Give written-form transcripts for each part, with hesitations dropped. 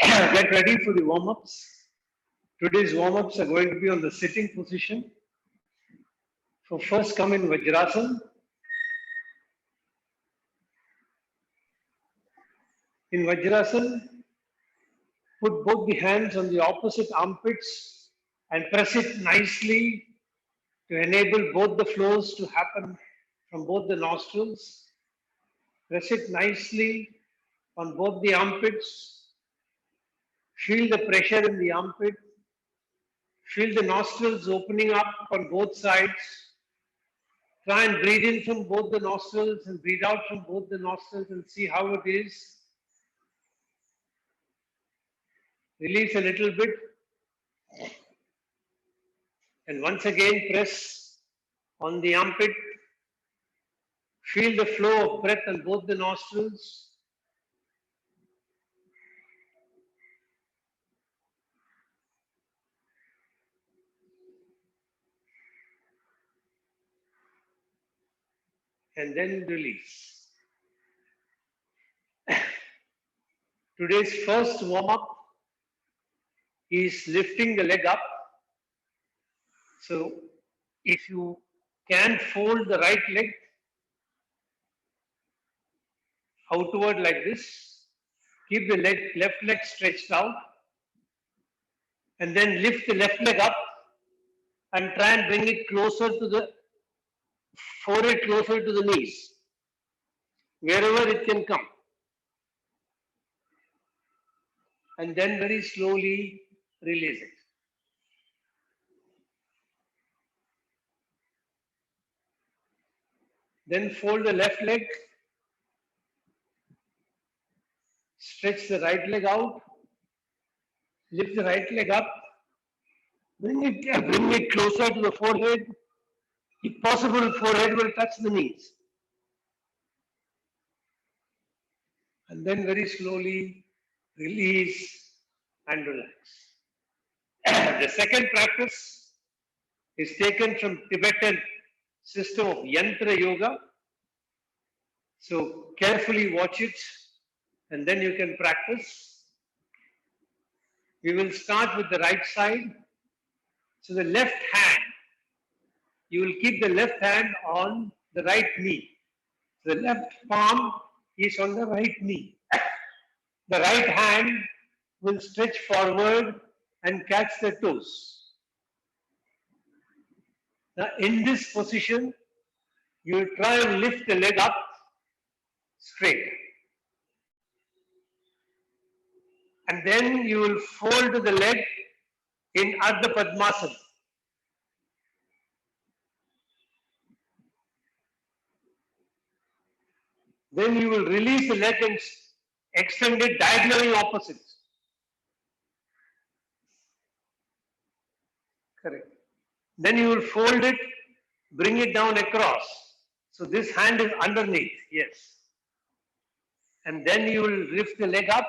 Get ready for the warm-ups. Today's warm-ups are going to be on the sitting position. So first come in Vajrasan. In Vajrasan, put both the hands on the opposite armpits and press it nicely to enable both the flows to happen from both the nostrils. Press it nicely on both the armpits. Feel the pressure in the armpit. Feel the nostrils opening up on both sides. Try and breathe in from both the nostrils and breathe out from both the nostrils and see how it is. Release a little bit. And once again, press on the armpit. Feel the flow of breath on both the nostrils. And then release. Today's first warm-up is lifting the leg up. So if you can fold the right leg outward like this, keep the left leg stretched out, and then lift the left leg up and try and bring it closer to the forehead, closer to the knees, wherever it can come. And then very slowly release it. Then fold the left leg, stretch the right leg out, lift the right leg up, bring it closer to the forehead. If possible, forehead will touch the knees. And then very slowly release and relax. The second practice is taken from Tibetan system of Yantra Yoga. So carefully watch it and then you can practice. We will start with the right side. So the left hand, you will keep the left hand on the right knee. The left palm is on the right knee. The right hand will stretch forward and catch the toes. Now in this position, you will try and lift the leg up straight. And then you will fold the leg in Ardha Padmasana. Then you will release the leg and extend it diagonally opposite. Correct. Then you will fold it, bring it down across. So this hand is underneath, yes. And then you will lift the leg up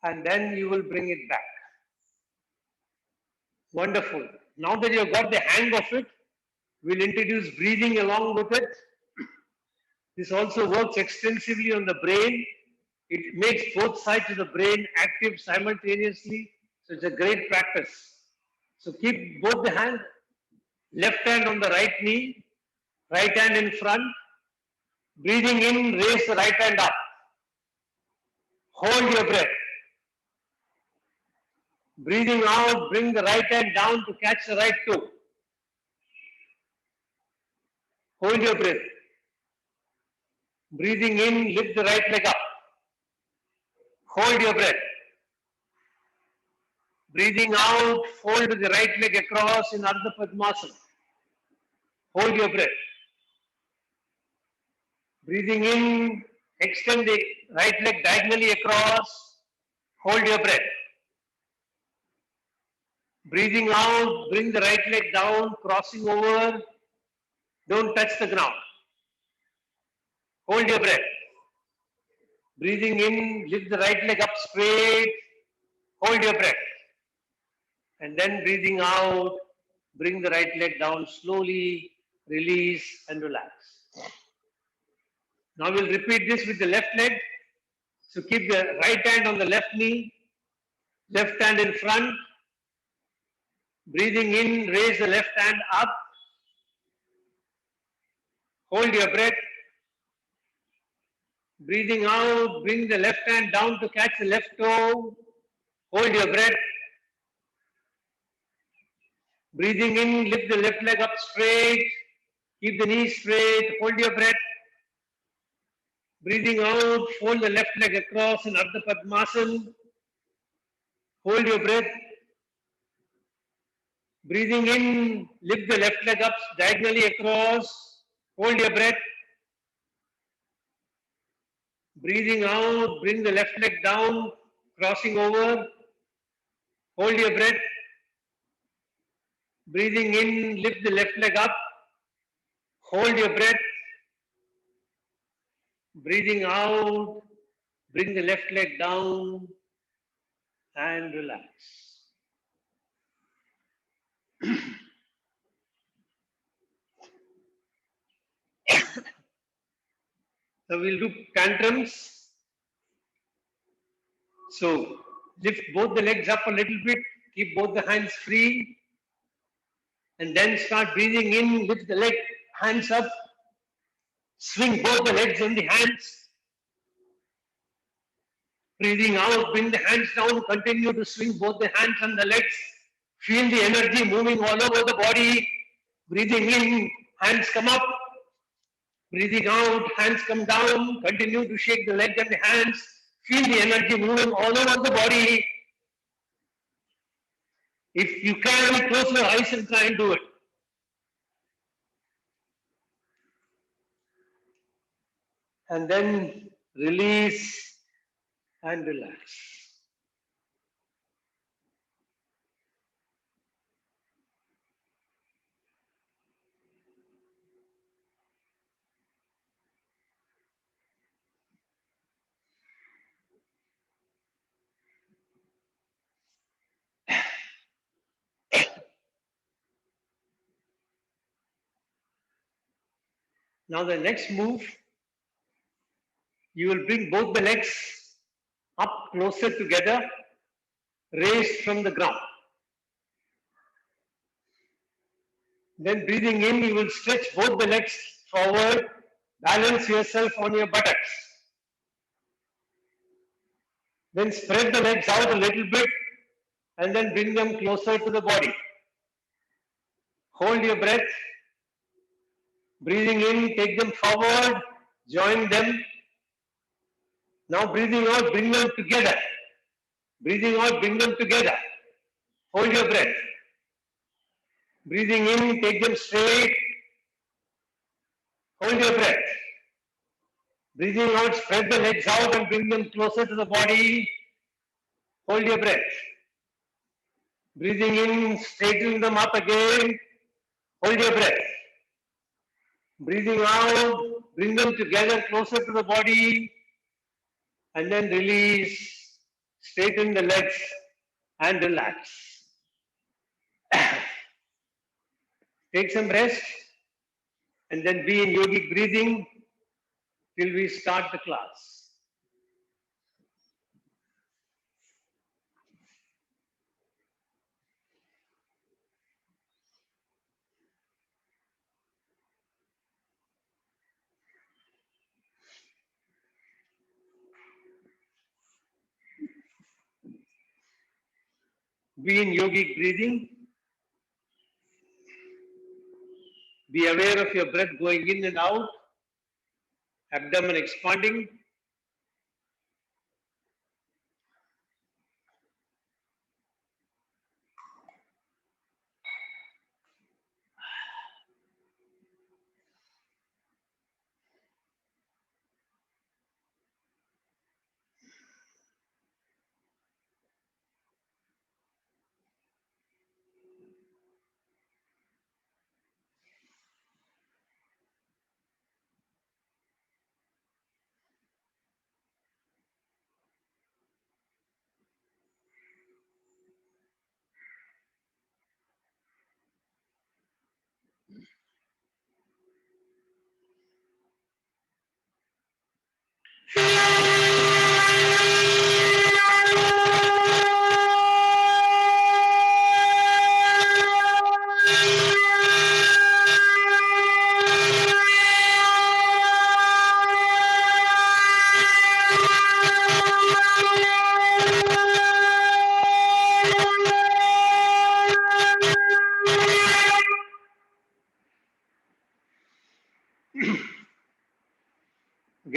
and then you will bring it back. Wonderful. Now that you have got the hang of it, we'll introduce breathing along with it. This also works extensively on the brain. It makes both sides of the brain active simultaneously. So it's a great practice. So keep both the hands, left hand on the right knee, right hand in front. Breathing in, raise the right hand up. Hold your breath. Breathing out, bring the right hand down to catch the right toe. Hold your breath. Breathing in, lift the right leg up. Hold your breath. Breathing out, fold the right leg across in Ardha Padmasana. Hold your breath. Breathing in, extend the right leg diagonally across. Hold your breath. Breathing out, bring the right leg down, crossing over. Don't touch the ground. Hold your breath. Breathing in, lift the right leg up straight. Hold your breath. And then breathing out, bring the right leg down slowly, release and relax. Now we'll repeat this with the left leg. So keep the right hand on the left knee, left hand in front. Breathing in, raise the left hand up. Hold your breath. Breathing out, bring the left hand down to catch the left toe. Hold your breath. Breathing in, lift the left leg up straight. Keep the knee straight. Hold your breath. Breathing out, fold the left leg across in Ardha Padmasana. Hold your breath. Breathing in, lift the left leg up diagonally across. Hold your breath. Breathing out, bring the left leg down, crossing over. Hold your breath. Breathing in, lift the left leg up. Hold your breath. Breathing out, bring the left leg down and relax. So we'll do tantrums. So lift both the legs up a little bit, keep both the hands free, and then start breathing in, lift the leg, hands up, swing both the legs and the hands. Breathing out, bring the hands down, continue to swing both the hands and the legs. Feel the energy moving all over the body. Breathing in, hands come up. Breathing out, hands come down. Continue to shake the leg and the hands. Feel the energy moving all over the body. If you can, close your eyes and try and do it. And then release and relax. Now the next move, you will bring both the legs up closer together, raised from the ground. Then breathing in, you will stretch both the legs forward, balance yourself on your buttocks. Then spread the legs out a little bit and then bring them closer to the body. Hold your breath. Breathing in, take them forward, join them. Now breathing out, bring them together. Breathing out, bring them together. Hold your breath. Breathing in, take them straight. Hold your breath. Breathing out, spread the legs out and bring them closer to the body. Hold your breath. Breathing in, straighten them up again. Hold your breath. Breathing out, bring them together closer to the body. And then release, straighten the legs and relax. Take some rest and then be in yogic breathing till we start the class. Be in yogic breathing. Be aware of your breath going in and out, abdomen expanding.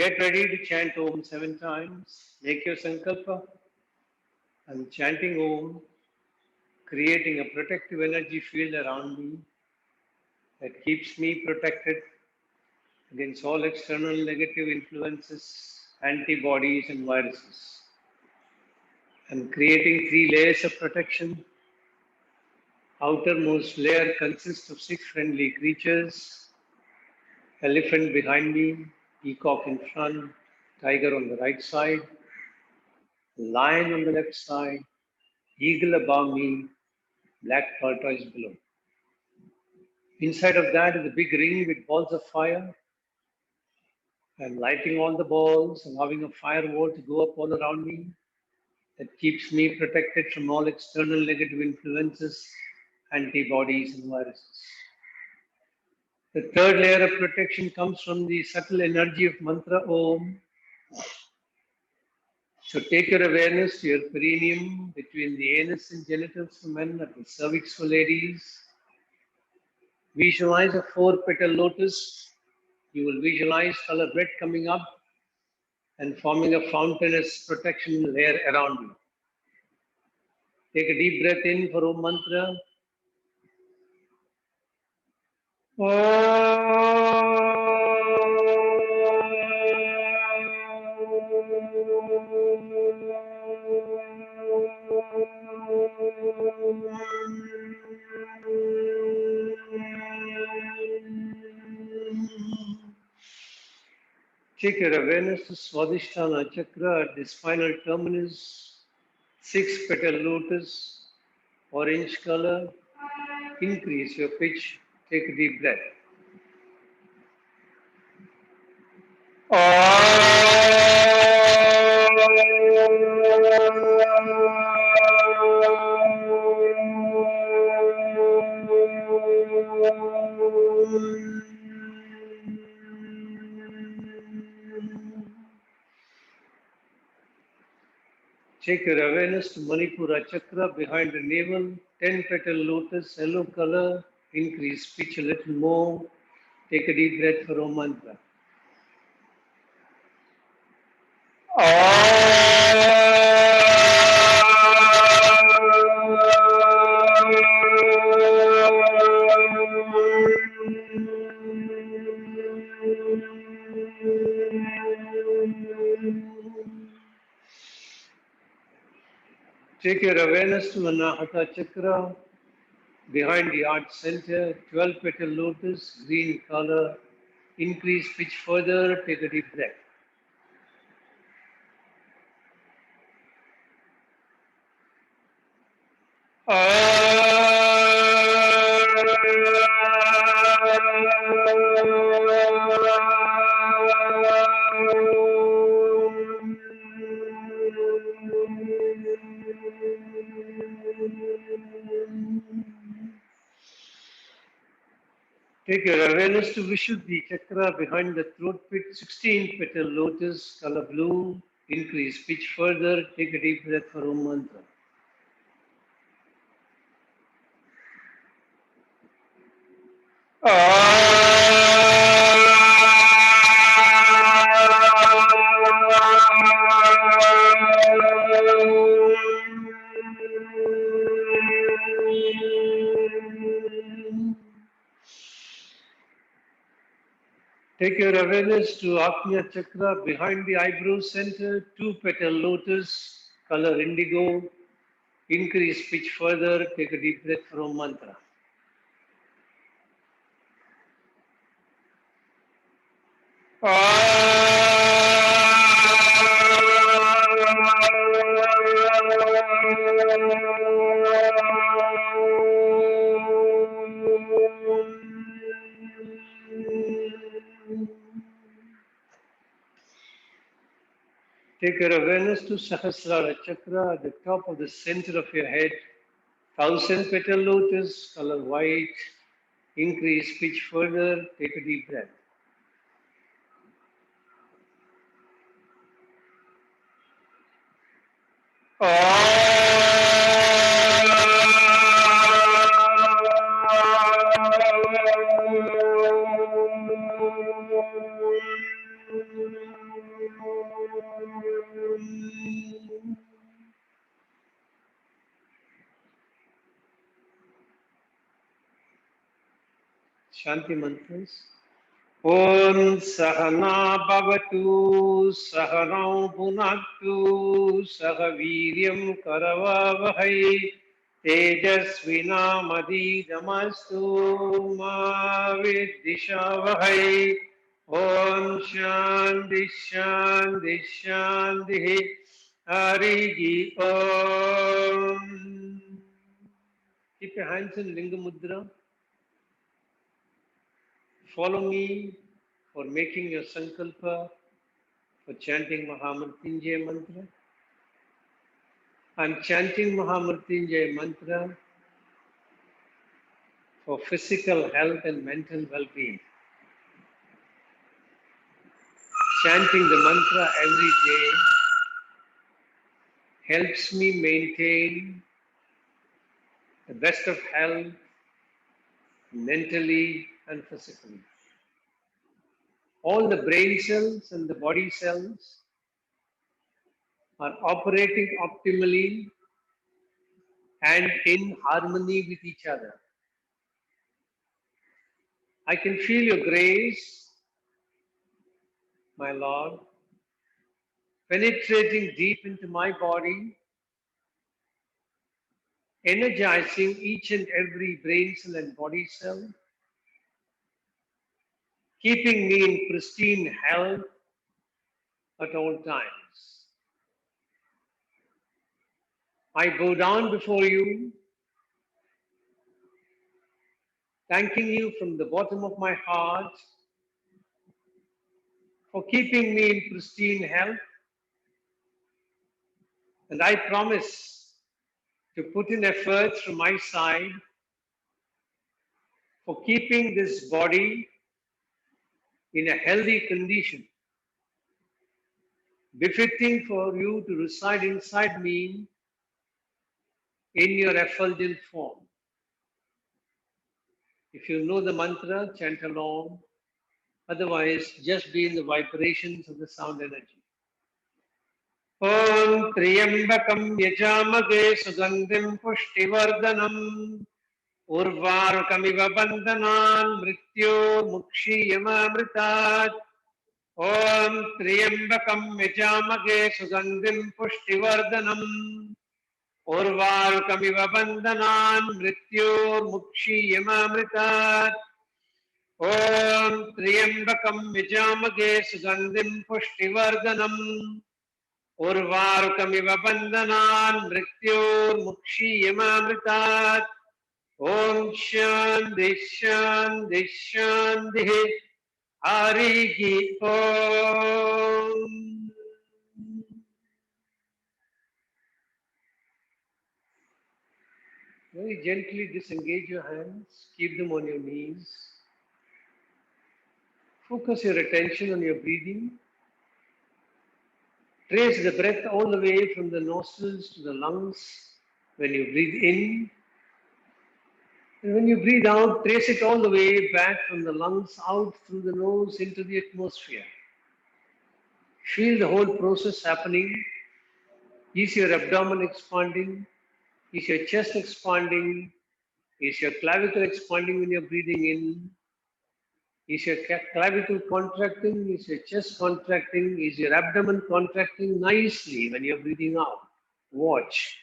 Get ready to chant Om 7 times. Make your sankalpa. I'm chanting Om, creating a protective energy field around me that keeps me protected against all external negative influences, antibodies, and viruses. I'm creating 3 layers of protection. Outermost layer consists of 6 friendly creatures: elephant behind me, peacock in front, tiger on the right side, lion on the left side, eagle above me, black tortoise below. Inside of that is a big ring with balls of fire. I'm lighting all the balls, allowing a firewall to go up all around me that keeps me protected from all external negative influences, antibodies, and viruses. The third layer of protection comes from the subtle energy of mantra Om. So take your awareness to your perineum between the anus and genitals for men and the cervix for ladies. Visualize a 4-petal lotus. You will visualize color red coming up and forming a fountainous protection layer around you. Take a deep breath in for Om Mantra. Take your awareness to Swadhisthana Chakra at the spinal terminus, 6-petal lotus, orange color. Increase your pitch. Take a deep breath. Take your awareness to Manipura Chakra behind the navel, 10-petal lotus, yellow color. Increase pitch a little more. Take a deep breath for Om Mantra. Take your awareness to Anahata Chakra behind the heart center, 12-petal lotus, green color. Increase pitch further. Take a deep breath. Take your awareness to Vishuddhi Chakra behind the throat pit, 16-petal lotus, color blue. Increase pitch further. Take a deep breath for Om Mantra. Take your awareness to Agnya Chakra behind the eyebrow center, 2-petal lotus, color indigo. Increase pitch further. Take a deep breath for Om Mantra. Take your awareness to Sahasrara Chakra at the top of the center of your head. 1,000-petal lotus, color white. Increase pitch further. Take a deep breath. Shanti mantras. Om Sahana Bhavatu Sahanau Bhunaktu Sahaviryam Karavavahai Tejasvinamadi Namastu Ma Vidishavahai. Om Shanti Shanti Shanti Hari Om. Keep your hands in Linga Mudra. Follow me for making your sankalpa for chanting Mahamrityunjaya mantra. I'm chanting Mahamrityunjaya mantra for physical health and mental well-being. Chanting the mantra every day helps me maintain the best of health mentally and physically. All the brain cells and the body cells are operating optimally and in harmony with each other. I can feel your grace, my Lord, penetrating deep into my body, energizing each and every brain cell and body cell, keeping me in pristine health at all times. I bow down before you, thanking you from the bottom of my heart for keeping me in pristine health, and I promise to put in efforts from my side for keeping this body in a healthy condition, befitting for you to reside inside me in your effulgent form. If you know the mantra, chant along. Otherwise, just be in the vibrations of the sound energy. Om Triyambakam Yajamage Sugandhim Pushtivardhanam Urvarukamiva Bandhanan Mrityo Mukshiyamamritat. Om Triyambakam Yajamage Sugandhim Pushtivardhanam Urvarukamiv bandhanan mrityurmukshiyamamritat. Om Triyambakam Yajamage Sugandhim Pushtivardhanam Urvarukamiv bandhanan mrityurmukshiyamamritat. Om Shanti Shanti Shanti Hari Om. Very gently disengage your hands, keep them on your knees. Focus your attention on your breathing. Trace the breath all the way from the nostrils to the lungs when you breathe in. And when you breathe out, trace it all the way back from the lungs out through the nose into the atmosphere. Feel the whole process happening. Is your abdomen expanding? Is your chest expanding? Is your clavicle expanding when you're breathing in? Is your clavicle contracting? Is your chest contracting? Is your abdomen contracting nicely when you're breathing out? Watch.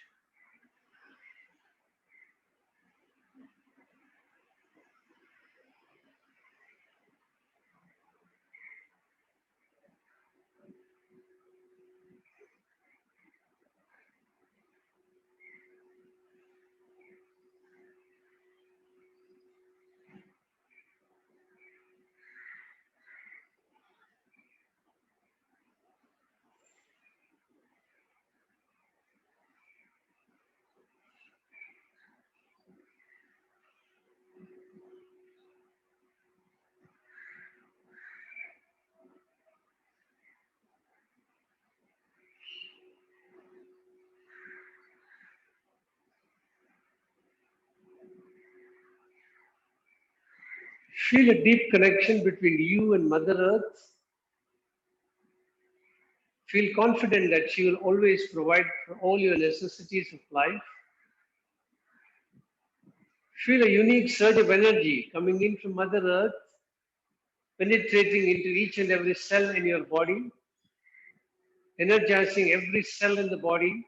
Feel a deep connection between you and Mother Earth. Feel confident that she will always provide for all your necessities of life. Feel a unique surge of energy coming in from Mother Earth, penetrating into each and every cell in your body, energizing every cell in the body,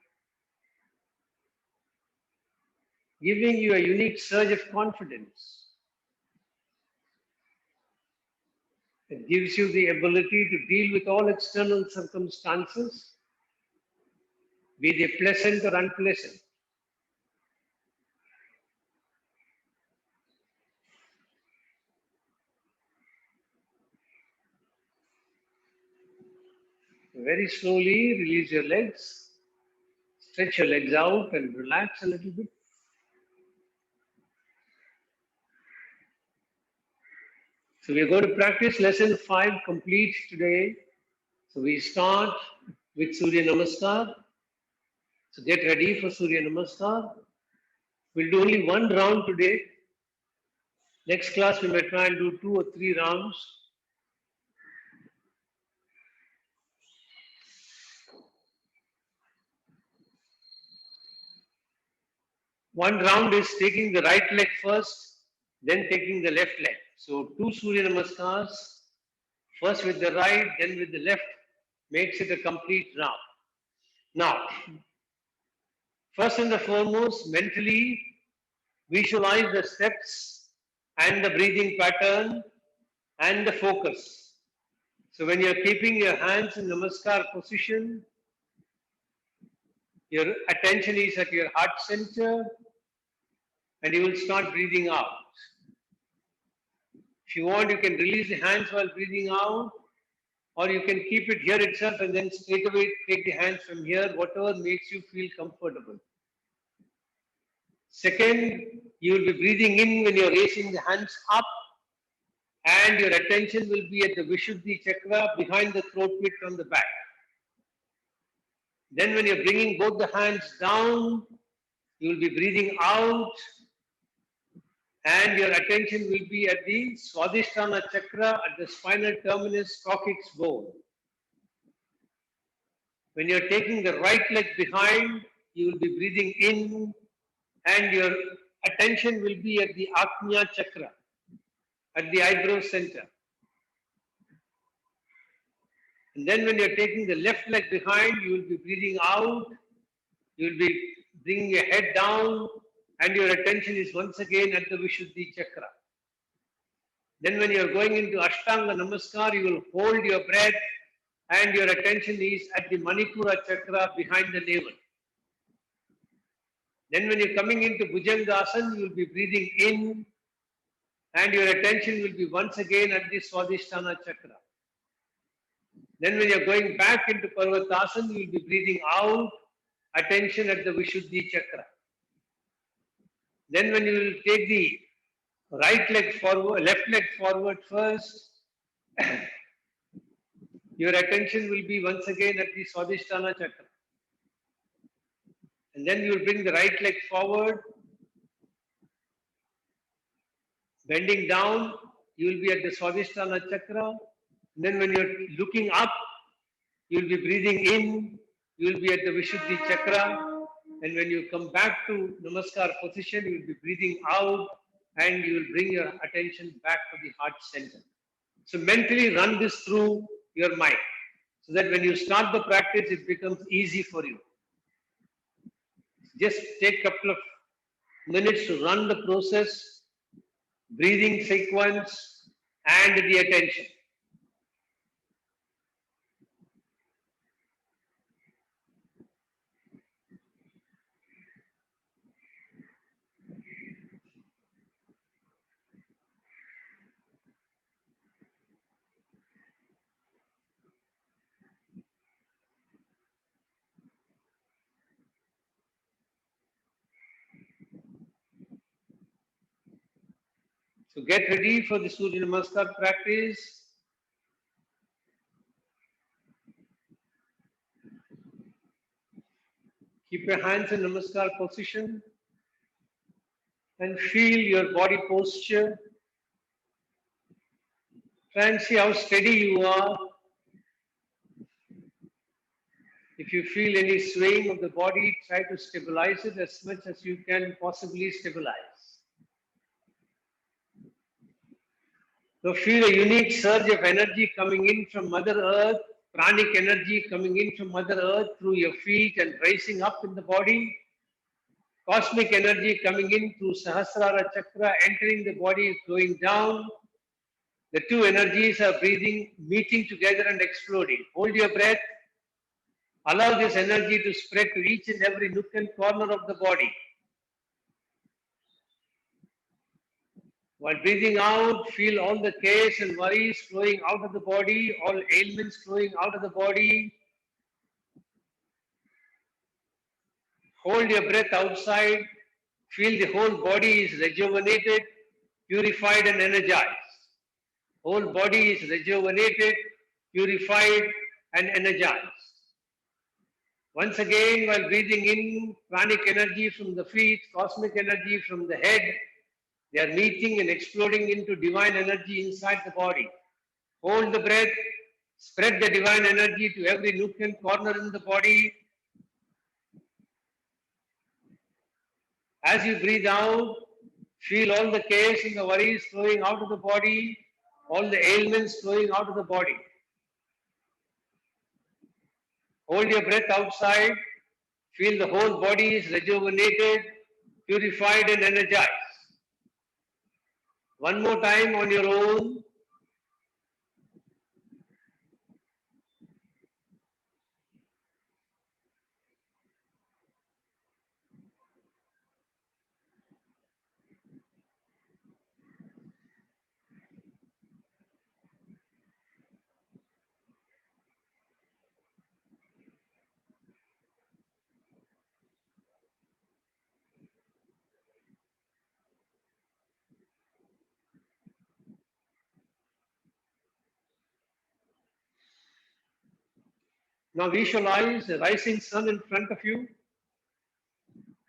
giving you a unique surge of confidence. It gives you the ability to deal with all external circumstances, be they pleasant or unpleasant. Very slowly release your legs, stretch your legs out and relax a little bit. So we are going to practice lesson 5 complete today. So we start with Surya Namaskar. So get ready for Surya Namaskar. We'll do only one round today. Next class we may try and do 2 or 3 rounds. One round is taking the right leg first, then taking the left leg. So 2 Surya Namaskars, first with the right, then with the left, makes it a complete round. Now, first and the foremost, mentally visualize the steps and the breathing pattern and the focus. So when you're keeping your hands in Namaskar position, your attention is at your heart center and you will start breathing out. If you want, you can release the hands while breathing out, or you can keep it here itself and then straight away take the hands from here, whatever makes you feel comfortable. Second, you will be breathing in when you're raising the hands up, and your attention will be at the Vishuddhi chakra behind the throat pit from the back. Then when you're bringing both the hands down, you will be breathing out and your attention will be at the Swadhisthana chakra at the spinal terminus coccyx bone. When you're taking the right leg behind, you will be breathing in and your attention will be at the Agnya chakra, at the eyebrow center. And then when you're taking the left leg behind, you will be breathing out, you will be bringing your head down and your attention is once again at the Vishuddhi chakra. Then when you're going into Ashtanga Namaskar, you will hold your breath and your attention is at the Manipura chakra behind the navel. Then when you're coming into Bhujangasana, you will be breathing in and your attention will be once again at the Swadhisthana chakra. Then when you're going back into Parvatasana, you will be breathing out, attention at the Vishuddhi chakra. Then when you will take the right leg forward, left leg forward first, your attention will be once again at the Swadhisthana chakra. And then you will bring the right leg forward, bending down, you will be at the Swadhisthana chakra. And then when you're looking up, you will be breathing in, you will be at the Vishuddhi chakra. And when you come back to Namaskar position, you will be breathing out and you will bring your attention back to the heart center. So mentally run this through your mind so that when you start the practice, it becomes easy for you. Just take a couple of minutes to run the process, breathing sequence, and the attention. So get ready for the Surya Namaskar practice. Keep your hands in Namaskar position and feel your body posture. Try and see how steady you are. If you feel any swaying of the body, try to stabilize it as much as you can possibly stabilize. So feel a unique surge of energy coming in from Mother Earth, pranic energy coming in from Mother Earth through your feet and rising up in the body. Cosmic energy coming in through Sahasrara Chakra, entering the body, flowing down. The two energies are breathing, meeting together and exploding. Hold your breath. Allow this energy to spread to each and every nook and corner of the body. While breathing out, feel all the cares and worries flowing out of the body, all ailments flowing out of the body. Hold your breath outside. Feel the whole body is rejuvenated, purified, and energized. Whole body is rejuvenated, purified, and energized. Once again, while breathing in pranic energy from the feet, cosmic energy from the head, they are meeting and exploding into divine energy inside the body. Hold the breath, spread the divine energy to every nook and corner in the body. As you breathe out, feel all the cares and the worries flowing out of the body, all the ailments flowing out of the body. Hold your breath outside. Feel the whole body is rejuvenated, purified, and energized. One more time on your own. Now visualize the rising sun in front of you.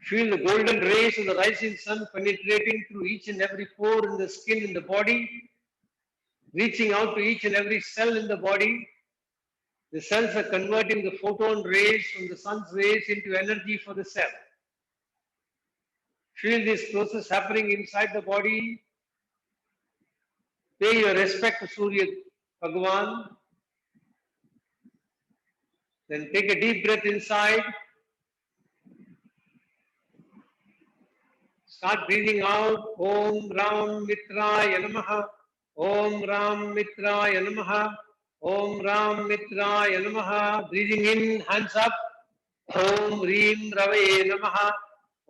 Feel the golden rays of the rising sun penetrating through each and every pore in the skin in the body, reaching out to each and every cell in the body. The cells are converting the photon rays from the sun's rays into energy for the cell. Feel this process happening inside the body. Pay your respect to Surya Bhagavan. Then take a deep breath inside. Start breathing out. Om Ram Mitraya Namaha. Om Ram Mitraya Namaha. Om Ram Mitraya Namaha. Breathing in, hands up. Om Reem Rave Namaha.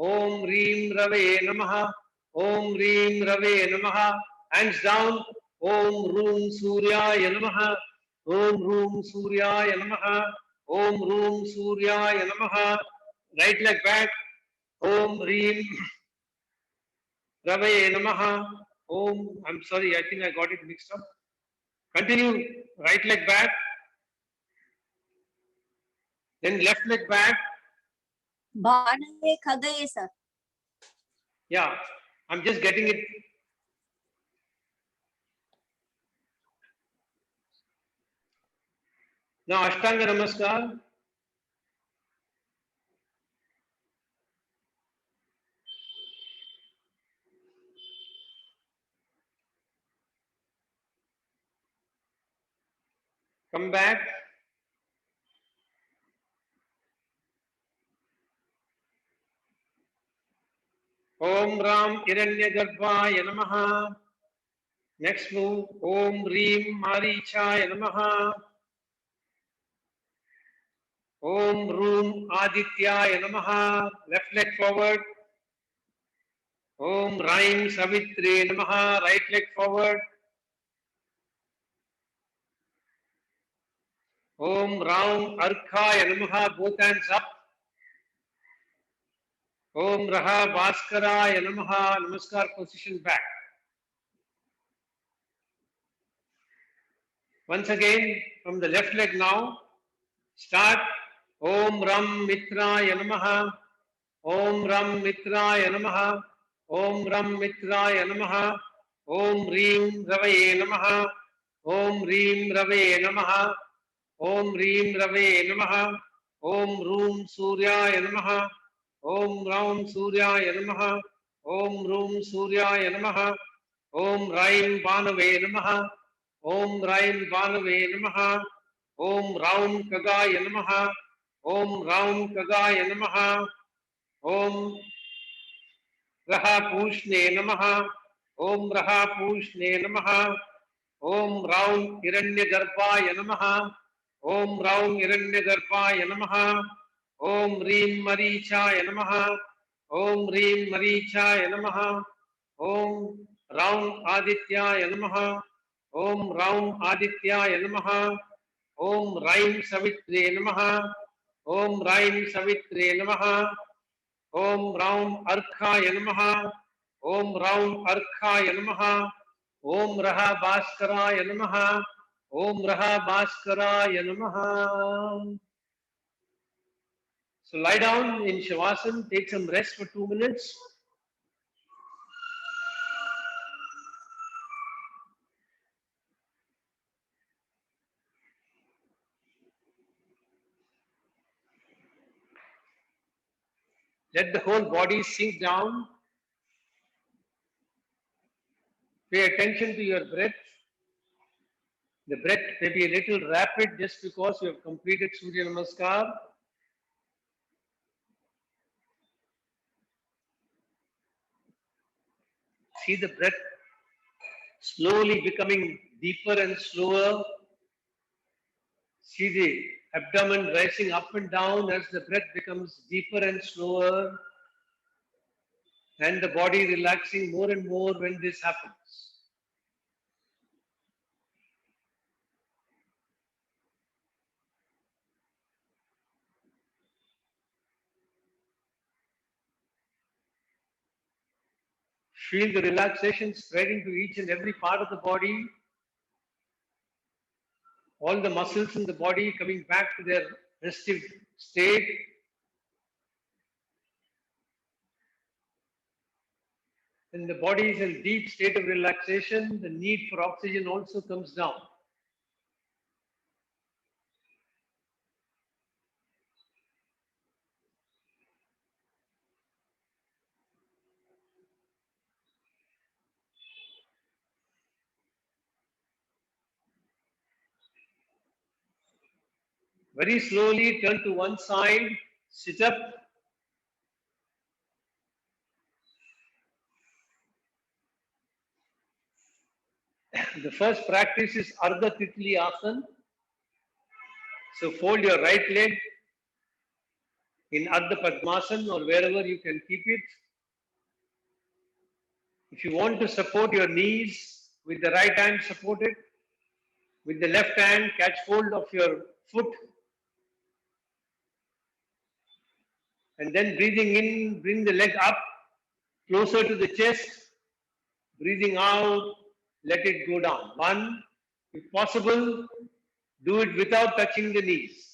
Om Reem Rave Namaha. Om Reem Rave Namaha. Hands down. Om Room Suryaya Namaha. Om Room Suryaya Namaha. Om Room Suryaya Namaha. Right leg back. Om Reem Rave Namaha. Om. I'm sorry, I think I got it mixed up. Continue. Right leg back. Then left leg back. Bhanaye Khagaye, sir. Yeah, I'm just getting it. Now Ashtanga Namaskar. Come back. Om Ram Hiranyagarbhaya Namaha. Next move. Om Reem Marichaya Namaha. Om Room Adityaya Namaha. Left leg forward. Om Raim Savitri Namaha. Right leg forward. Om Ram Arkhaya Namaha. Both hands up. Om Raha Bhaskaraya Namaha. Namaskar position back. Once again, from the left leg now, start. Om Ram Mitraya Namaha. Om Ram Mitraya Namaha. Om Ram Mitraya Namaha. Om Reem Ravaye Namaha. Om Reem Ravaye Namaha. Om Reem Ravaye Namaha. Om Room Suryaya Namaha. Om Ram Suryaya Namaha. Om Room Suryaya Namaha. Om Raim Banave Namaha. Om Raim Banave Namaha. Om Raum Kagaya Namaha. Om Raum Kagaya Namaha. Om Raha Pushne Namaha. Om Raha Pushne Namaha. Om Raum Hiranya Garbhaya Namaha. Om Raum Hiranya Garbhaya Namaha. Om Reem Marichaya Namaha. Om Reem Marichaya Namaha. Om Raum Adityaya Namaha. Om Raum Adityaya Namaha. Om Raim Savitre Namaha. Om Raim Savitre Namaha. Om Raum Arkhaya Namaha. Om Raum Arkhaya Namaha. Om Raha Bhaskaraya Namaha. Om Raha Bhaskaraya Namaha. So lie down in Shavasana, take some rest for 2 minutes. Let the whole body sink down. Pay attention to your breath. The breath may be a little rapid just because you have completed Surya Namaskar. See the breath slowly becoming deeper and slower. See the abdomen rising up and down as the breath becomes deeper and slower, and the body relaxing more and more when this happens. Feel the relaxation spreading to each and every part of the body. All the muscles in the body coming back to their restive state. When the body is in deep state of relaxation, the need for oxygen also comes down. Very slowly turn to one side, sit up. The first practice is Ardha Titli Asana. So fold your right leg in Ardha Padmasana or wherever you can keep it. If you want to support your knees, with the right hand support it. With the left hand, catch hold of your foot. And then breathing in, bring the leg up closer to the chest. Breathing out, let it go down. One, if possible, do it without touching the knees.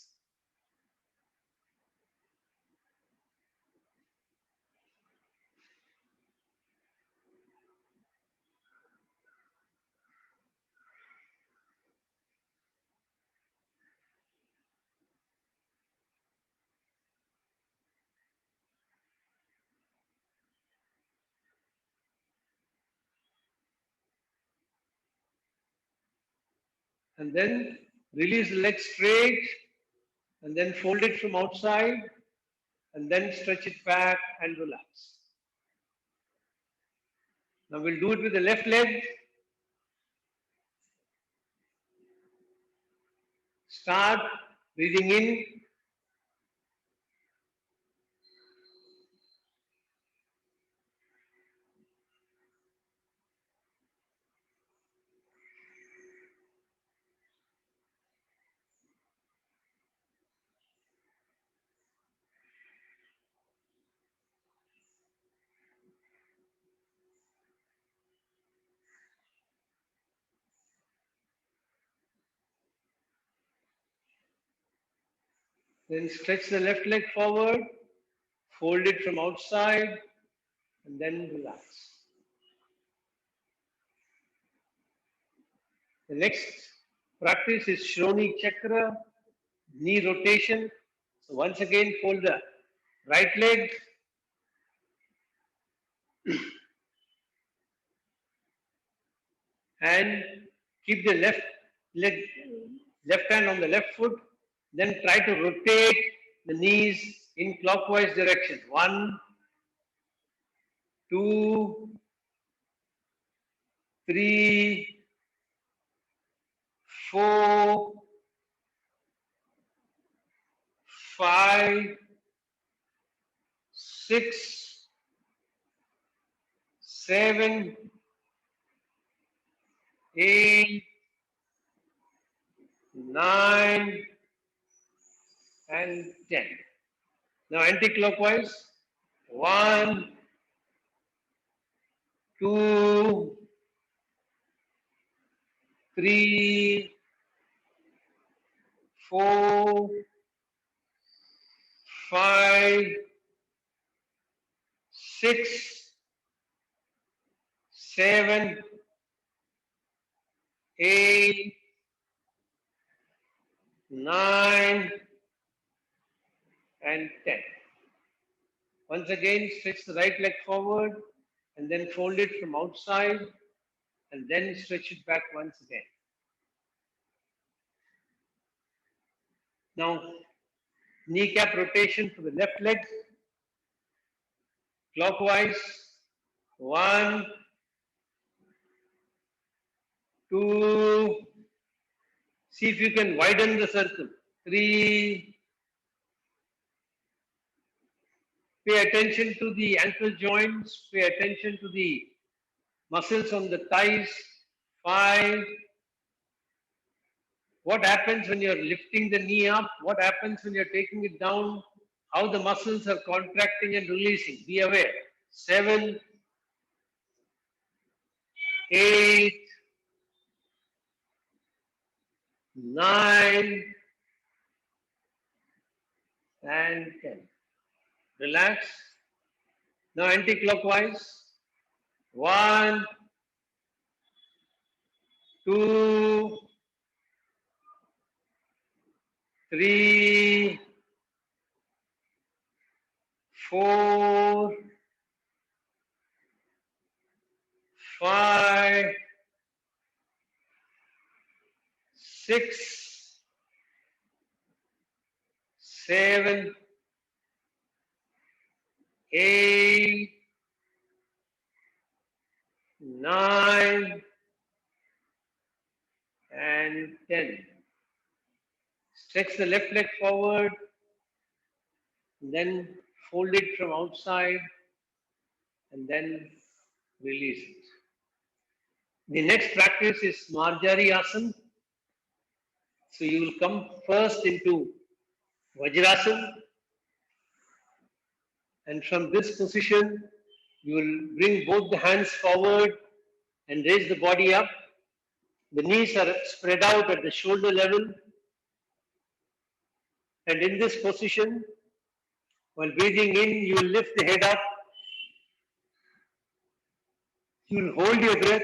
And then release the leg straight and then fold it from outside and then stretch it back and relax. Now we'll do it with the left leg. Start breathing in. Then stretch the left leg forward, fold it from outside, and then relax. The next practice is Shroni Chakra, knee rotation. So once again, fold the right leg. and keep the leg, left hand on the left foot. Then try to rotate the knees in clockwise direction. 1, 2, 3, 4, 5, 6, 7, 8, 9, and 10. Now anti-clockwise. 1, 2, 3, 4, 5, 6, 7, 8, 9, and 10. Once again, stretch the right leg forward and then fold it from outside and then stretch it back once again. Now, kneecap rotation for the left leg, clockwise. 1, 2, see if you can widen the circle. 3, pay attention to the ankle joints, pay attention to the muscles on the thighs. 5, what happens when you're lifting the knee up? What happens when you're taking it down? How the muscles are contracting and releasing. Be aware. 7, 8, 9, and 10. Relax. Now anti-clockwise. 1, 2, 3, 4, 5, 6, 7, 8, 9, and 10. Stretch the left leg forward, then fold it from outside, and then release it. The next practice is Marjari Asana. So you will come first into Vajrasana, and from this position, you will bring both the hands forward and raise the body up. The knees are spread out at the shoulder level. And in this position, while breathing in, you will lift the head up. You will hold your breath.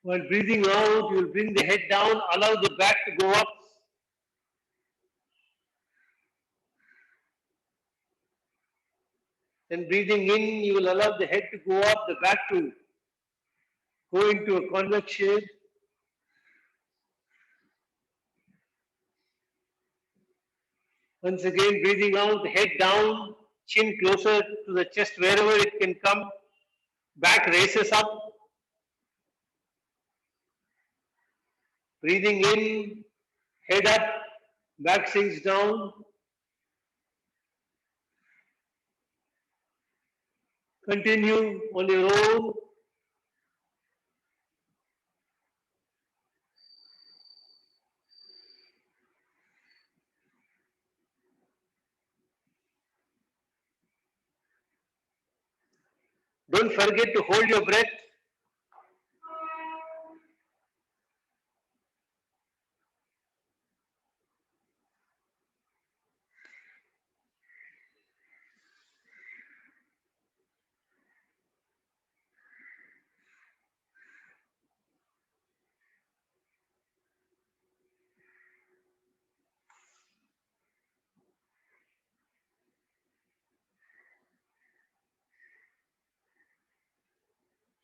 While breathing out, you will bring the head down, allow the back to go up. Then breathing in, you will allow the head to go up, the back to go into a convex shape. Once again, breathing out, head down, chin closer to the chest wherever it can come. Back raises up. Breathing in, head up, back sinks down. Continue on your own. Don't forget to hold your breath.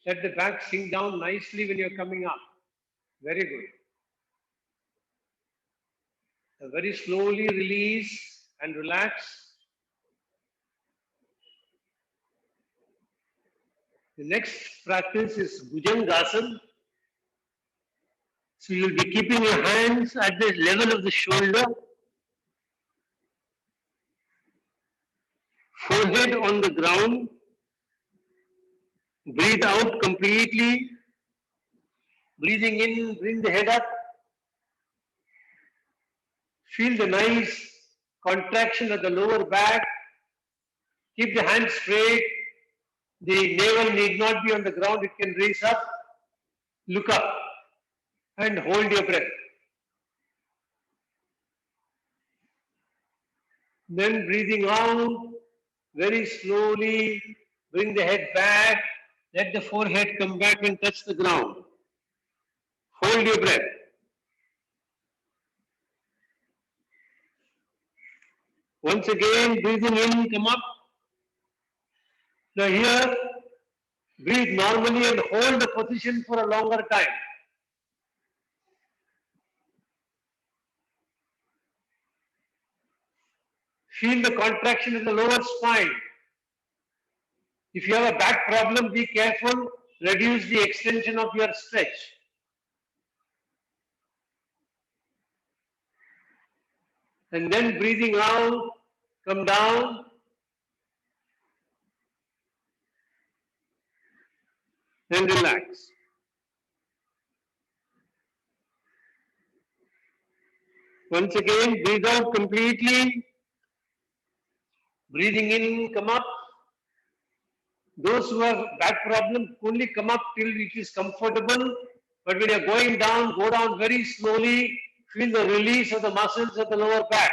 Let the back sink down nicely when you're coming up. Very good. Now very slowly release and relax. The next practice is Bhujangasana. So you'll be keeping your hands at the level of the shoulder, forehead on the ground. Breathe out completely. Breathing in, bring the head up. Feel the nice contraction of the lower back. Keep the hands straight. The navel need not be on the ground. It can raise up. Look up and hold your breath. Then breathing out, very slowly, bring the head back. Let the forehead come back and touch the ground. Hold your breath. Once again, breathing in, come up. Now here, breathe normally and hold the position for a longer time. Feel the contraction in the lower spine. If you have a back problem, be careful. Reduce the extension of your stretch. And then breathing out, come down. And relax. Once again, breathe out completely. Breathing in, come up. Those who have back problem only come up till it is comfortable. But when you're going down, go down very slowly. Feel the release of the muscles of the lower back.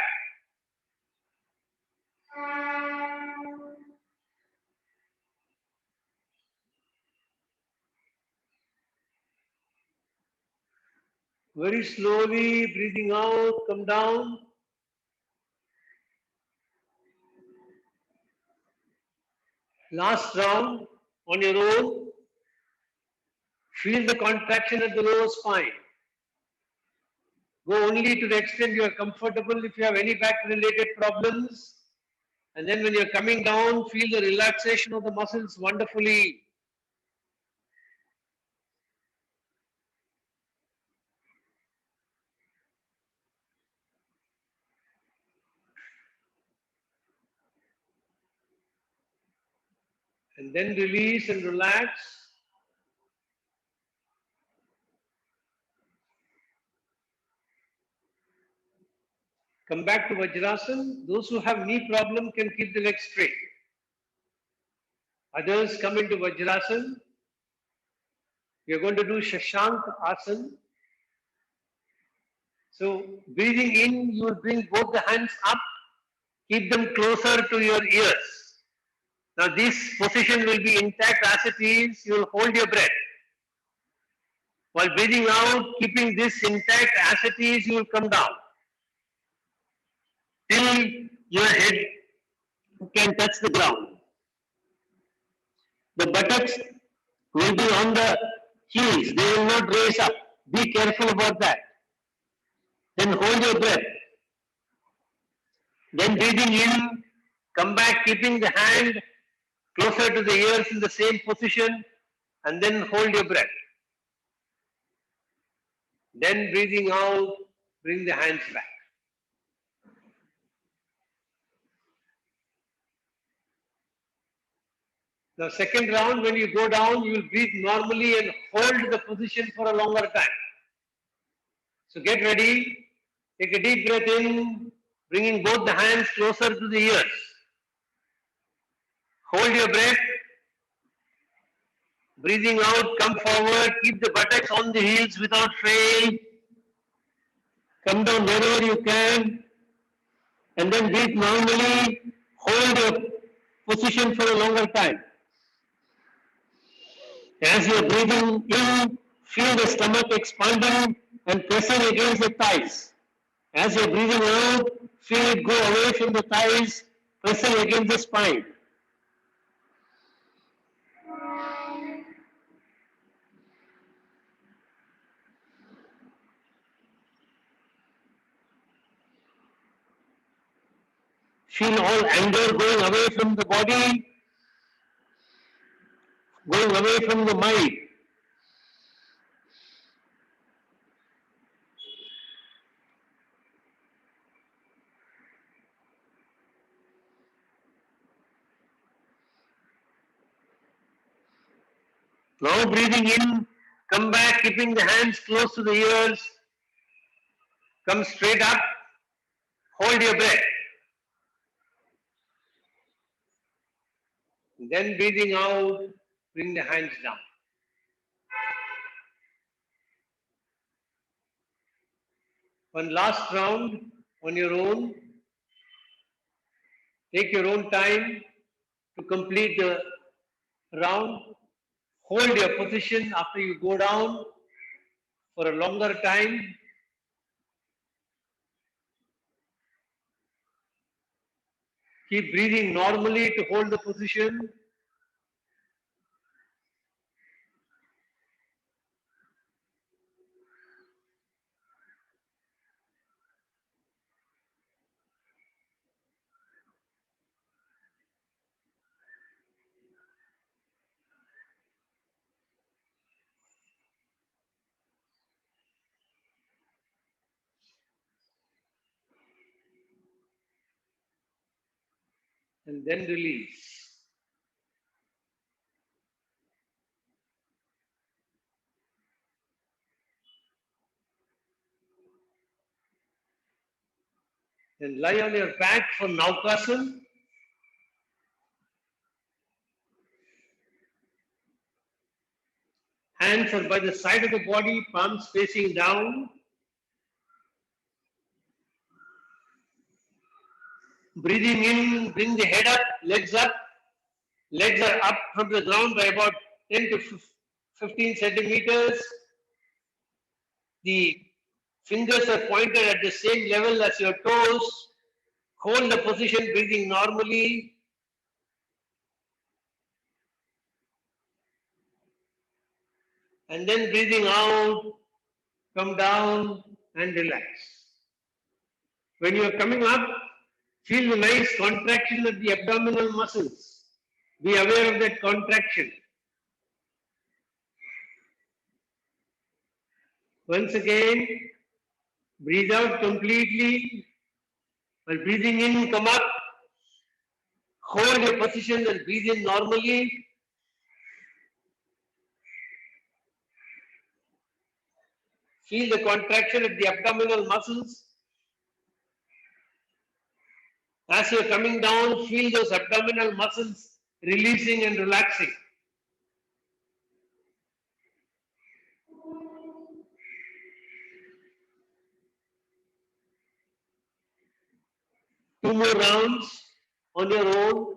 Very slowly, breathing out, come down. Last round on your own. Feel the contraction of the lower spine. Go only to the extent you are comfortable. If you have any back related problems, and then when you're coming down, feel the relaxation of the muscles wonderfully. And then release and relax. Come back to Vajrasana. Those who have knee problem can keep the legs straight. Others come into Vajrasana. We are going to do Shashank Asana. So breathing in, you will bring both the hands up. Keep them closer to your ears. Now this position will be intact as it is. You will hold your breath. While breathing out, keeping this intact as it is, you will come down. Till your head can touch the ground. The buttocks will be on the heels. They will not raise up. Be careful about that. Then hold your breath. Then breathing in, come back keeping the hand closer to the ears in the same position, and then hold your breath. Then breathing out, bring the hands back. Now second round, when you go down, you will breathe normally and hold the position for a longer time. So get ready, take a deep breath in, bringing both the hands closer to the ears. Hold your breath. Breathing out, come forward, keep the buttocks on the heels without fail. Come down wherever you can. And then breathe normally. Hold your position for a longer time. As you are breathing in, feel the stomach expanding and pressing against the thighs. As you are breathing out, feel it go away from the thighs, pressing against the spine. Feel all anger going away from the body, going away from the mind. Now breathing in, come back, keeping the hands close to the ears. Come straight up, hold your breath. Then breathing out, bring the hands down. One last round on your own. Take your own time to complete the round. Hold your position after you go down for a longer time. Keep breathing normally to hold the position. And then release. Then lie on your back for Naukasana. Hands are by the side of the body, palms facing down. Breathing in, bring the head up, legs up. Legs are up from the ground by about 10 to 15 centimeters. The fingers are pointed at the same level as your toes. Hold the position, breathing normally. And then breathing out, come down and relax. When you are coming up, feel the nice contraction of the abdominal muscles. Be aware of that contraction. Once again, breathe out completely. While breathing in, come up. Hold your position and breathe in normally. Feel the contraction of the abdominal muscles. As you're coming down, feel those abdominal muscles releasing and relaxing. Two more rounds on your own.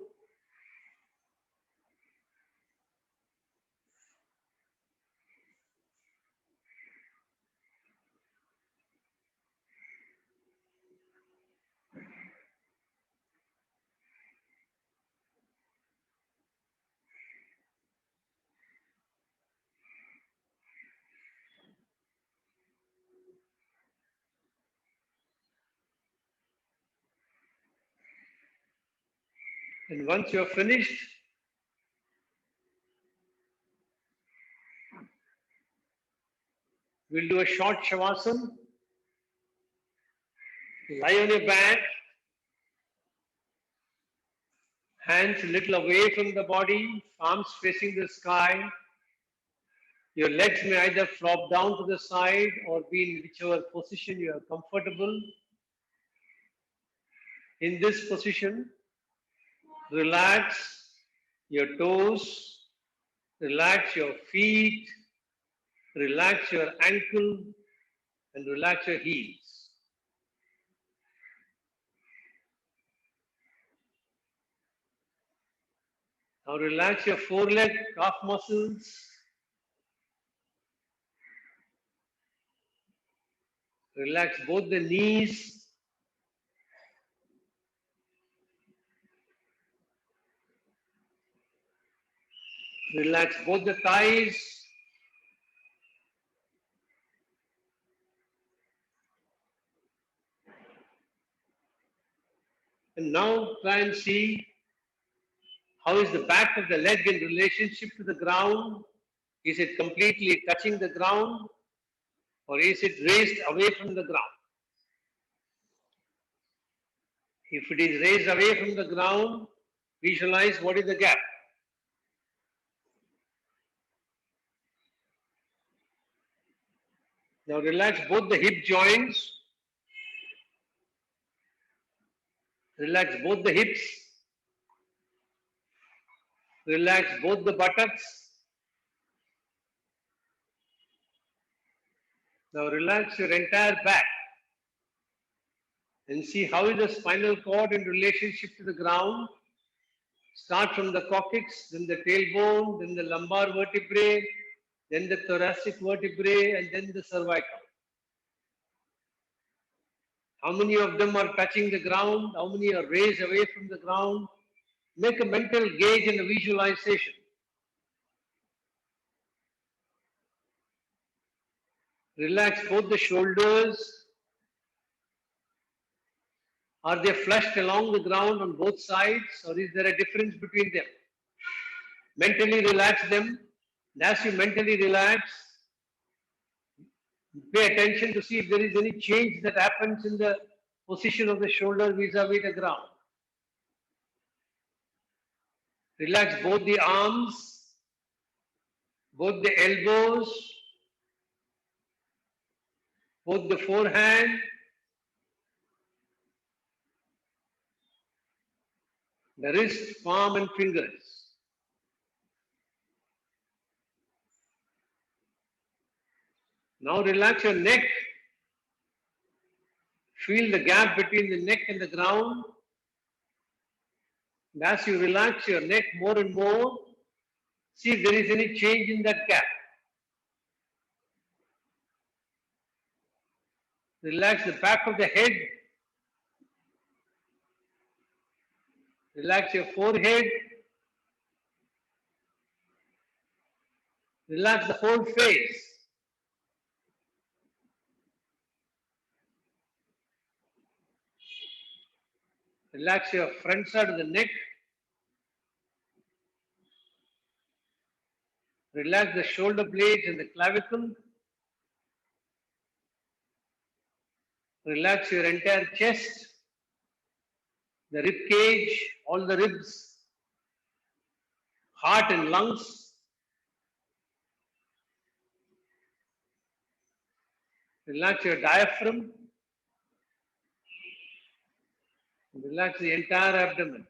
And once you're finished, we'll do a short shavasana. Lie on your back, hands a little away from the body, arms facing the sky. Your legs may either flop down to the side or be in whichever position you are comfortable. In this position, relax your toes, relax your feet, relax your ankle, and relax your heels. Now relax your foreleg, calf muscles. Relax both the knees. Relax both the thighs. And now try and see how is the back of the leg in relationship to the ground. Is it completely touching the ground or is it raised away from the ground? If it is raised away from the ground, visualize what is the gap. Now relax both the hip joints. Relax both the hips. Relax both the buttocks. Now relax your entire back and see how is the spinal cord in relationship to the ground. Start from the coccyx, then the tailbone, then the lumbar vertebrae, then the thoracic vertebrae, and then the cervical. How many of them are touching the ground? How many are raised away from the ground? Make a mental gauge and a visualization. Relax both the shoulders. Are they flushed along the ground on both sides, or is there a difference between them? Mentally relax them. And as you mentally relax, pay attention to see if there is any change that happens in the position of the shoulder vis-a-vis the ground. Relax both the arms, both the elbows, both the forehand, the wrist, palm and fingers. Now relax your neck. Feel the gap between the neck and the ground. And as you relax your neck more and more, see if there is any change in that gap. Relax the back of the head. Relax your forehead. Relax the whole face. Relax your front side of the neck. Relax the shoulder blades and the clavicle. Relax your entire chest, the rib cage, all the ribs, heart and lungs. Relax your diaphragm. Relax the entire abdomen.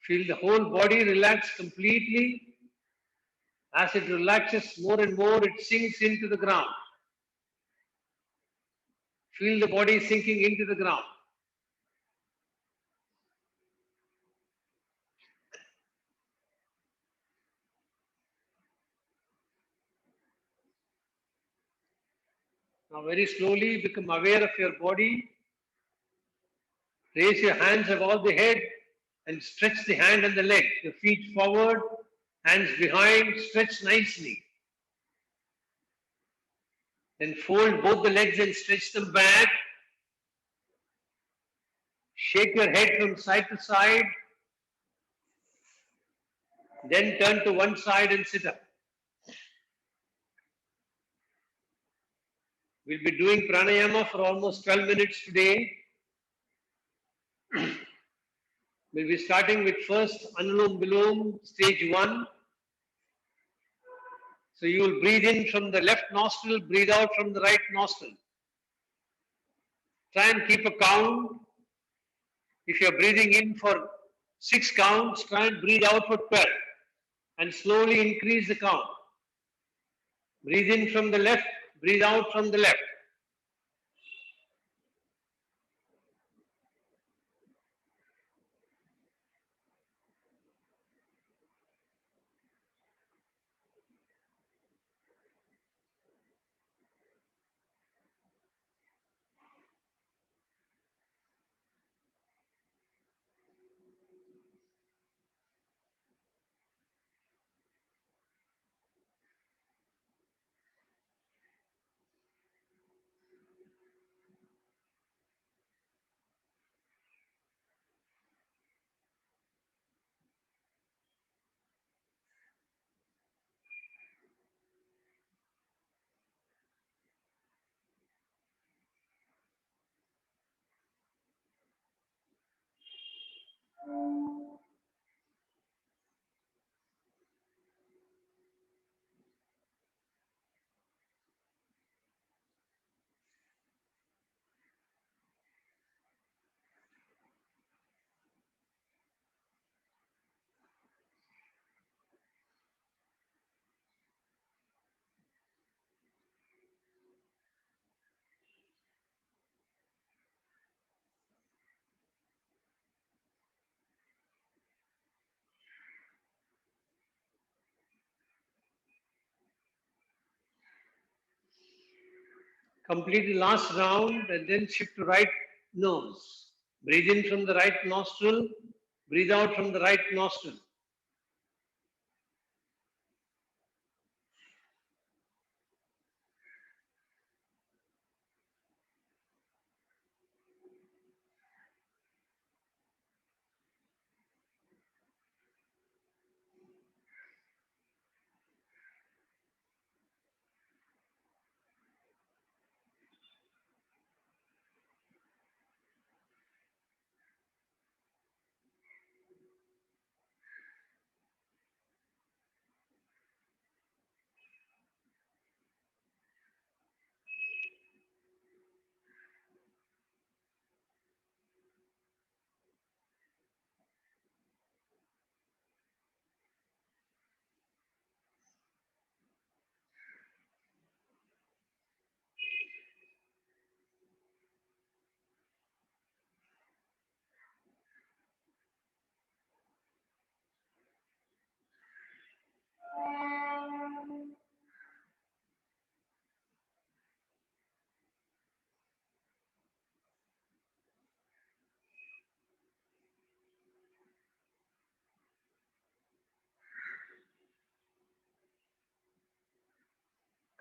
Feel the whole body relax completely. As it relaxes more and more, it sinks into the ground. Feel the body sinking into the ground. Now very slowly become aware of your body. Raise your hands above the head and stretch the hand and the leg. The feet forward, hands behind, stretch nicely. Then fold both the legs and stretch them back. Shake your head from side to side. Then turn to one side and sit up. We'll be doing pranayama for almost 12 minutes today. We'll be starting with first Anulom Vilom, stage 1. So you will breathe in from the left nostril, breathe out from the right nostril. Try and keep a count. If you're breathing in for 6 counts, try and breathe out for 12. And slowly increase the count. Breathe in from the left, breathe out from the left. Complete the last round and then shift to right nose. Breathe in from the right nostril, breathe out from the right nostril.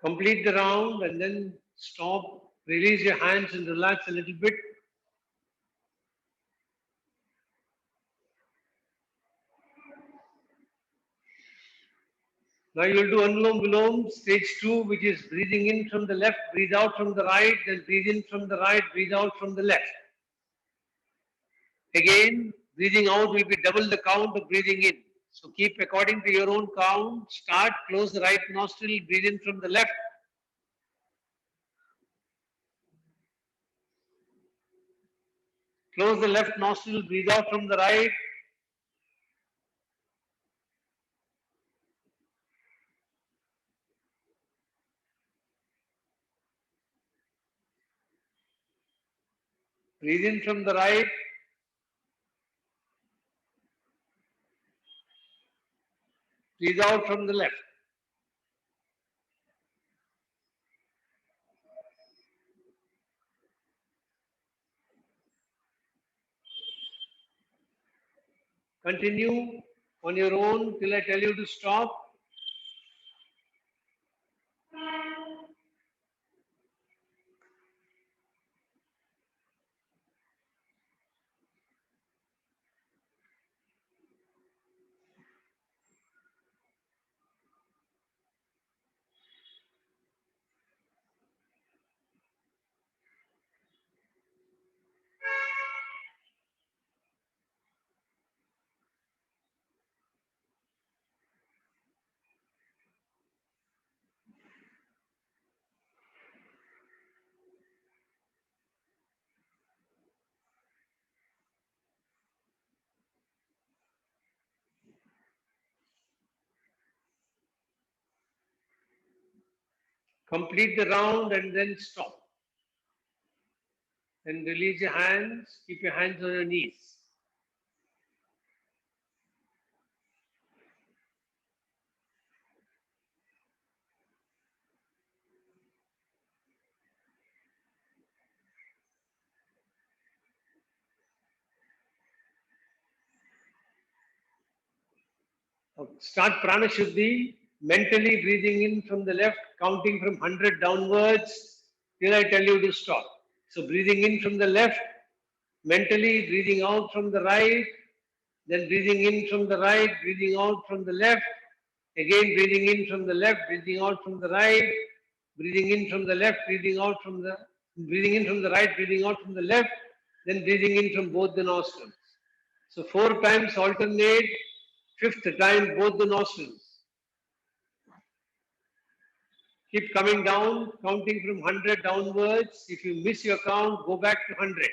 Complete the round and then stop. Release your hands and relax a little bit. Now you will do Anulom Vilom, stage 2, which is breathing in from the left, breathe out from the right, then breathe in from the right, breathe out from the left. Again, breathing out will be double the count of breathing in. So keep according to your own count. Start, close the right nostril, breathe in from the left. Close the left nostril, breathe out from the right. Breathe in from the right. Breathe out from the left. Continue on your own till I tell you to stop. Complete the round and then stop. Then release your hands. Keep your hands on your knees. Start Prana Shuddhi, mentally breathing in from the left, counting from 100 downwards till I tell you to stop. So breathing in from the left, mentally breathing out from the right, then breathing in from the right, breathing out from the left, again breathing in from the left, breathing out from the right, breathing in from the left, breathing in from the right, breathing out from the left, then breathing in from both the nostrils. So 4 times alternate, fifth time both the nostrils. Keep coming down, counting from 100 downwards. If you miss your count, go back to 100.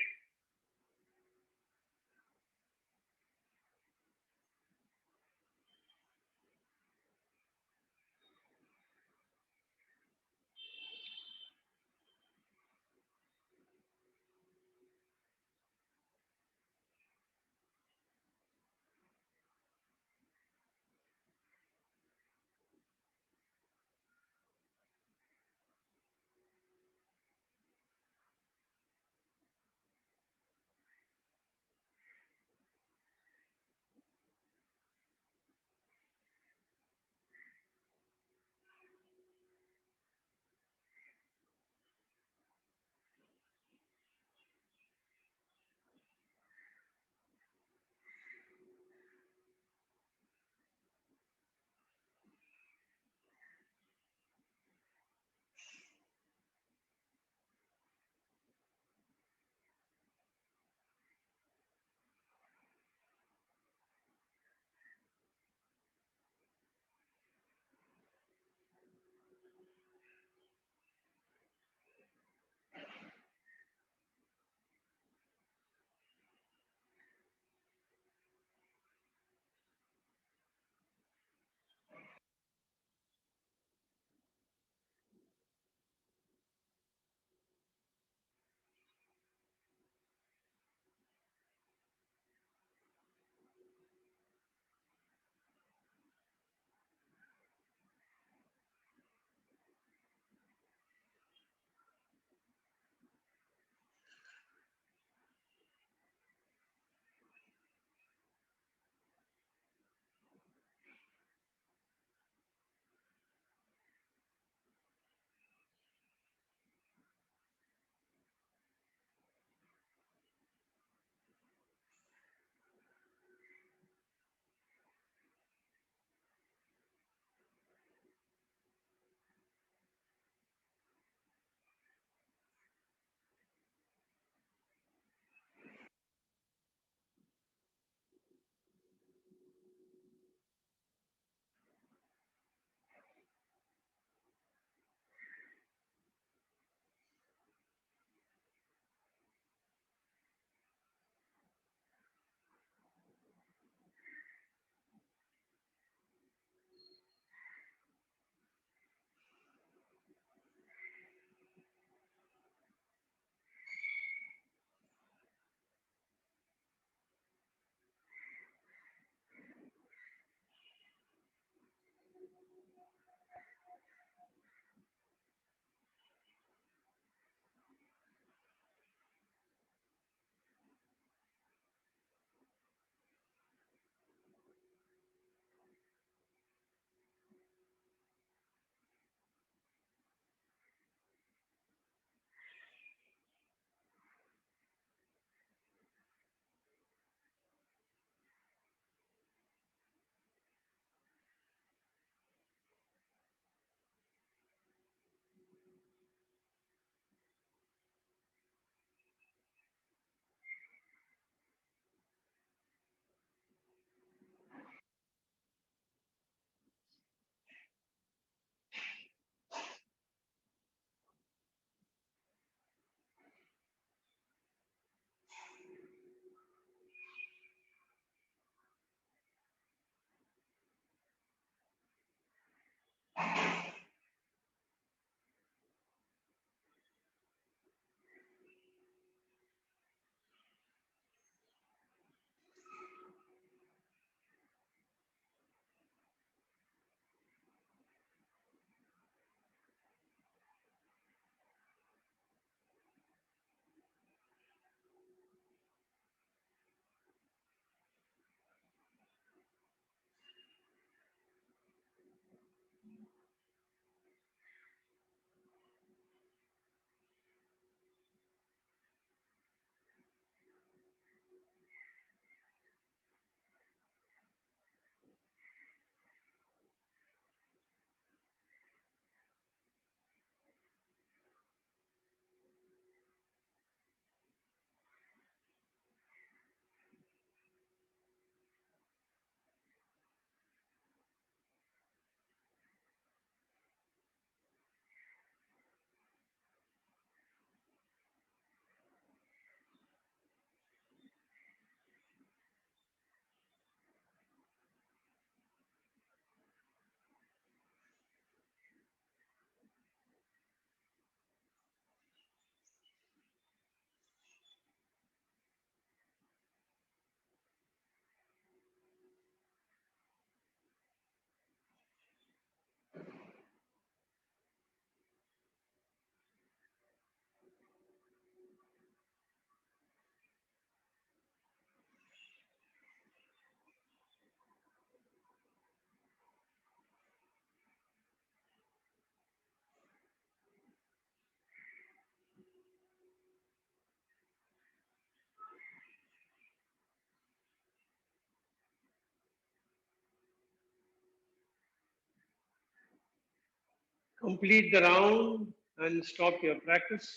complete the round and stop your practice.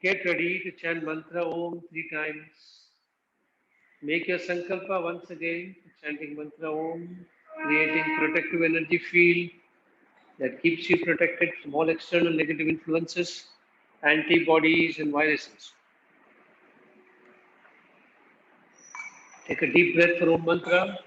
Get ready to chant mantra Om 3 times. Make your sankalpa once again, chanting mantra Om, creating protective energy field that keeps you protected from all external negative influences, antibodies and viruses. Take a deep breath for Om mantra.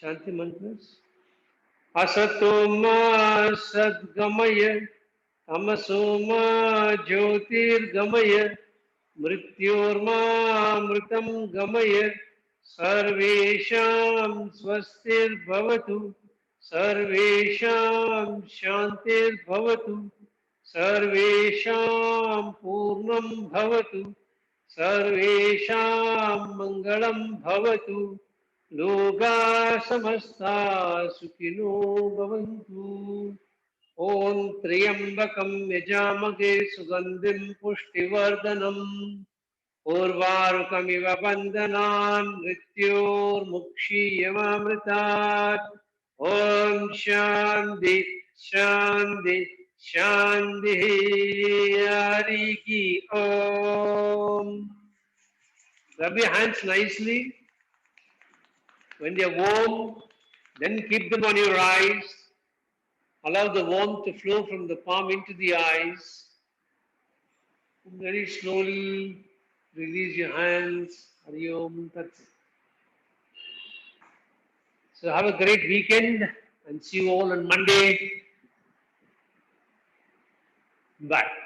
Shanti mantras. Asatoma sadgamaya, tamasoma jyotirgamaya, mrityorma mritam gamaya, sarvesham swastir bhavatu, sarvesham shantir bhavatu, sarvesham purnam bhavatu, सर्वेषां मङ्गलं भवतु लोका समस्ता सुखिनो भवन्तु ॐ त्र्यम्बकं यजामहे सुगन्धिं पुष्टिवर्धनम् उर्वारुकमिव बन्धनान् मृत्योर्मुक्षीयमामृतात् ॐ शान्ति शान्ति शान्तिः हरिः ॐ. Rub your hands nicely. When they're warm, then keep them on your eyes. Allow the warmth to flow from the palm into the eyes. And very slowly release your hands. Hari Om Tat Sat. So have a great weekend and see you all on Monday. Bye.